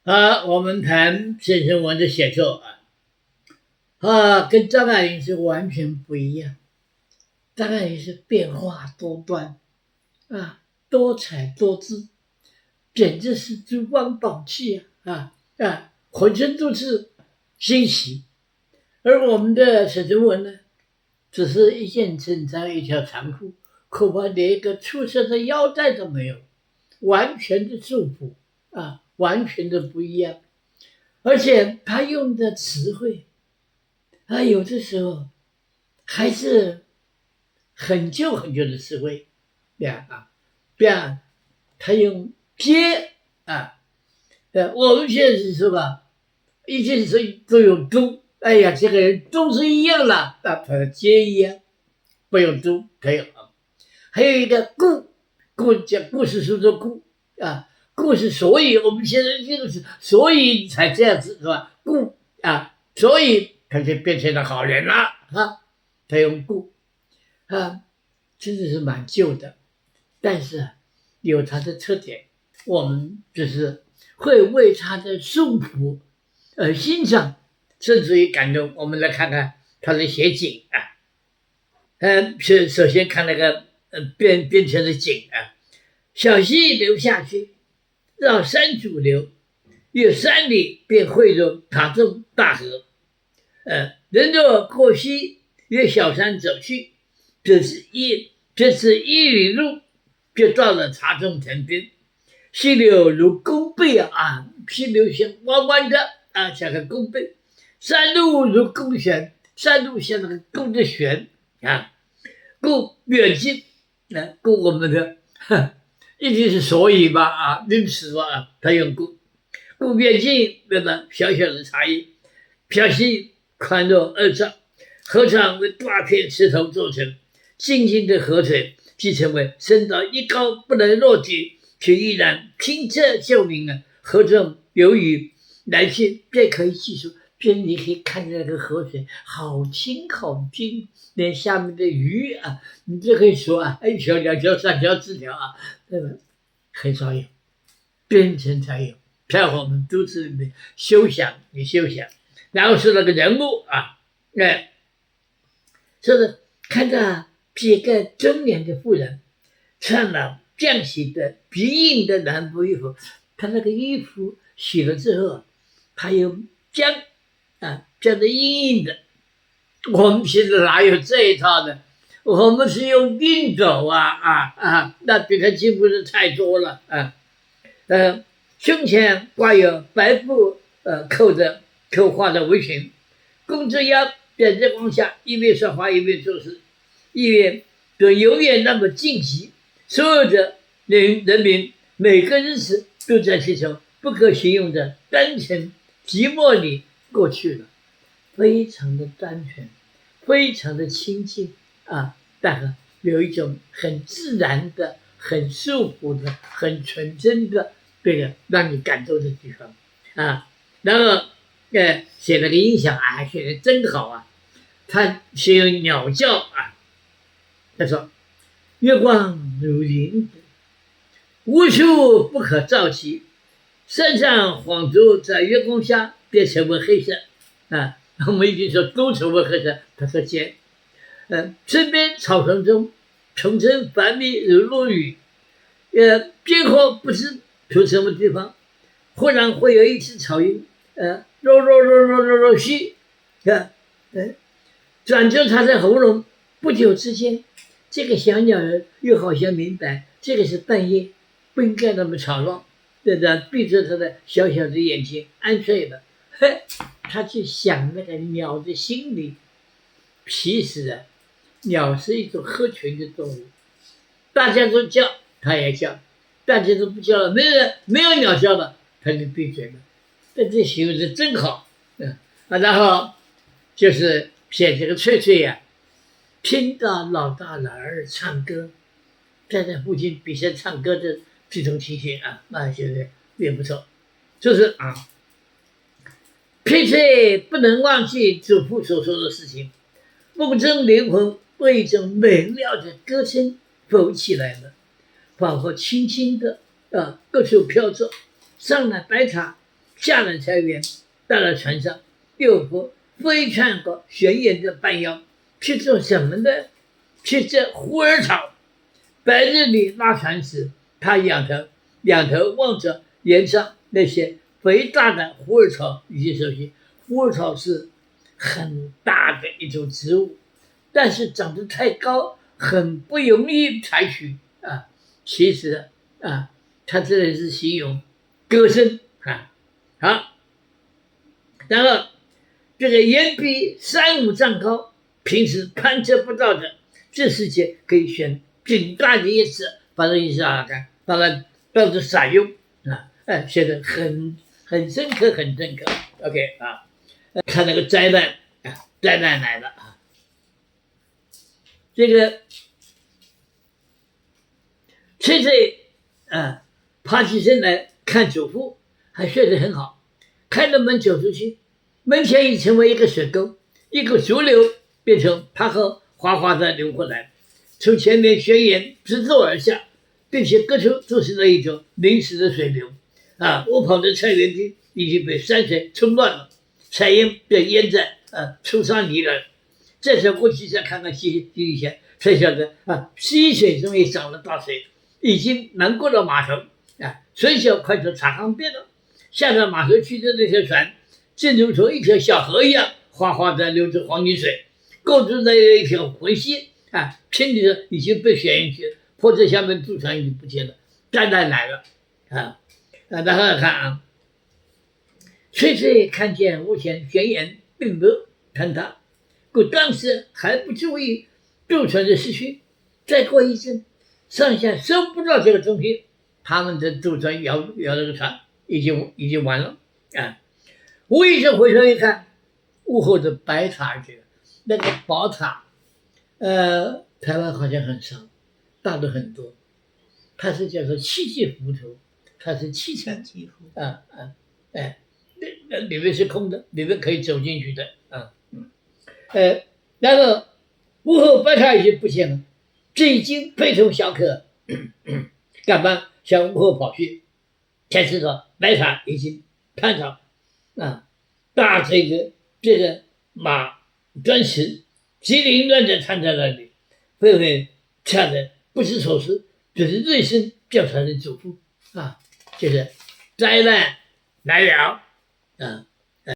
我们谈先生文的写作跟张爱玲是完全不一样。张爱玲是变化多端多彩多姿，简直是珠光宝气浑身都是欣喜。而我们的沈从文呢，只是一件衬衫一条长裤，恐怕连一个出色的腰带都没有，完全的束缚完全的不一样。而且他用的词汇有的时候还是很旧很旧的词汇他用接我们现在是说吧，一件事都有都，哎呀，这个人都是一样了，他的接一样，不用都可以还有一个故讲故事书的故故事，所以我们现在这个是所以才这样子是吧？所以他就变成了好人了他用故真的是蛮旧的，但是有它的特点，我们就是会为他的束缚而欣赏，甚至于感动。我们来看看他的写景首先看那个变成的景小溪流下去，绕山主流，越山里便汇入塔中大河。人若过溪，越小山走去，这是一里路，就到了茶中城边。溪流如弓背溪流像弯弯的像个弓背；山路如弓弦，山路像那个弓的弦故远近故我们的一定是所以吧因此他用故远近的小小的差异。小溪宽若2丈，河床为大片石头做成，静静的河水即成为升到一高不能落地，却依然清澈秀明河中有鱼来去，便可以记住，便你可以看见那个河水好清好清，连下面的鱼你就可以说1条2条3条4条对吧？很少有，编程才有，在我们都市里面休想。然后是那个人物是看到几个中年的妇人穿了绛洗的鼻印的南服衣服，他那个衣服洗了之后他有绛的硬硬的。我们现在哪有这一套的？我们是用熨斗那比他进步的太多了胸前挂有白布扣花的围裙，弓之腰在日光下一边说话一边做事，一边都永远那么静极，所有的人民每个日子都在其中不可形容的单纯寂寞里过去了，非常的单纯，非常的亲近但有一种很自然的、很舒服的、很纯真的这个让你感动的地方然后写了个音响写得真好他写有鸟叫他说月光如银子，无处不可照其，山上晃竹在月光下变成为黑色我们已经说都成为黑色，他说尖身边草丛中丛生繁密如落雨边后不知从什么地方忽然会有一只草鹰肉嘘转着它的喉咙，不久之间这个小鸟人又好像明白这个是半夜，不应该那么吵闹，闭着他的小小的眼睛安睡了他去想那个鸟的心理。其实鸟是一种合群的动物，大家都叫它也叫，大家都不叫了，没有鸟叫了它就闭嘴了。这形容的真好然后就是写这个翠翠听到老大老二唱歌，在这附近比赛唱歌的这种情形现在也不错，就是翠翠不能忘记祖父所说的事情，梦中灵魂为一种美妙的歌声浮起来了，仿佛轻轻的各处飘着，上了白塔，下了菜园，到了船上，又飞穿过悬崖的半腰，去做什么呢？去摘虎耳草。白日里拉船时，他仰头望着岩上那些肥大的虎耳草。你去熟悉，虎耳草是很大的一种植物，但是长得太高，很不容易采取啊。其实啊，他这里是形容歌声啊。好，然后这个岩壁3-5丈高，平时攀涉不到的，这时节可以选顶大的叶子，把这意思啊，把它当作撒用啊，写得很深刻，很深刻。OK 啊，看那个灾难啊，灾难来了啊，这个翠翠啊，爬起身来看祖父，还睡得很好，开了门走出去，门前已成为一个水沟，一股浊流变成它和哗哗的流过来，从前面悬崖直走而下，并且各处都是那一种临时的水流啊。我跑的菜园地已经被山水冲乱了，菜园被淹在粗沙泥了。这时候过去再看看溪底下，才晓得啊，溪水中也涨了大水，已经南过了码头啊，水小快速查航便了。下到码头去的那条船，正如同一条小河一样，哗哗的流着黄泥水，构筑在一条浑溪啊，偏离的已经被卷进去，或者下面渡船已经不见了，灾难来了啊！然后看啊，翠翠看见屋前悬崖并不坍塌，故当时还不注意渡船的失去。再过一阵，上下收不到这个东西，他们的渡船摇那个船已经完了啊！无意中回头一看，屋后的白塔去了，那个宝塔，台湾好像很少，大的很多，它是叫做七级浮屠，它是七层里面是空的，里面可以走进去的啊。然后屋后白塔已经不见了，这已经非同小可，赶忙向屋后跑去，才知道白塔已经坍塌啊，大这个马砖石极凌乱的摊在那里，慧慧吓得不知所措，只是锐声叫他的祖父啊，就是灾难来了啊。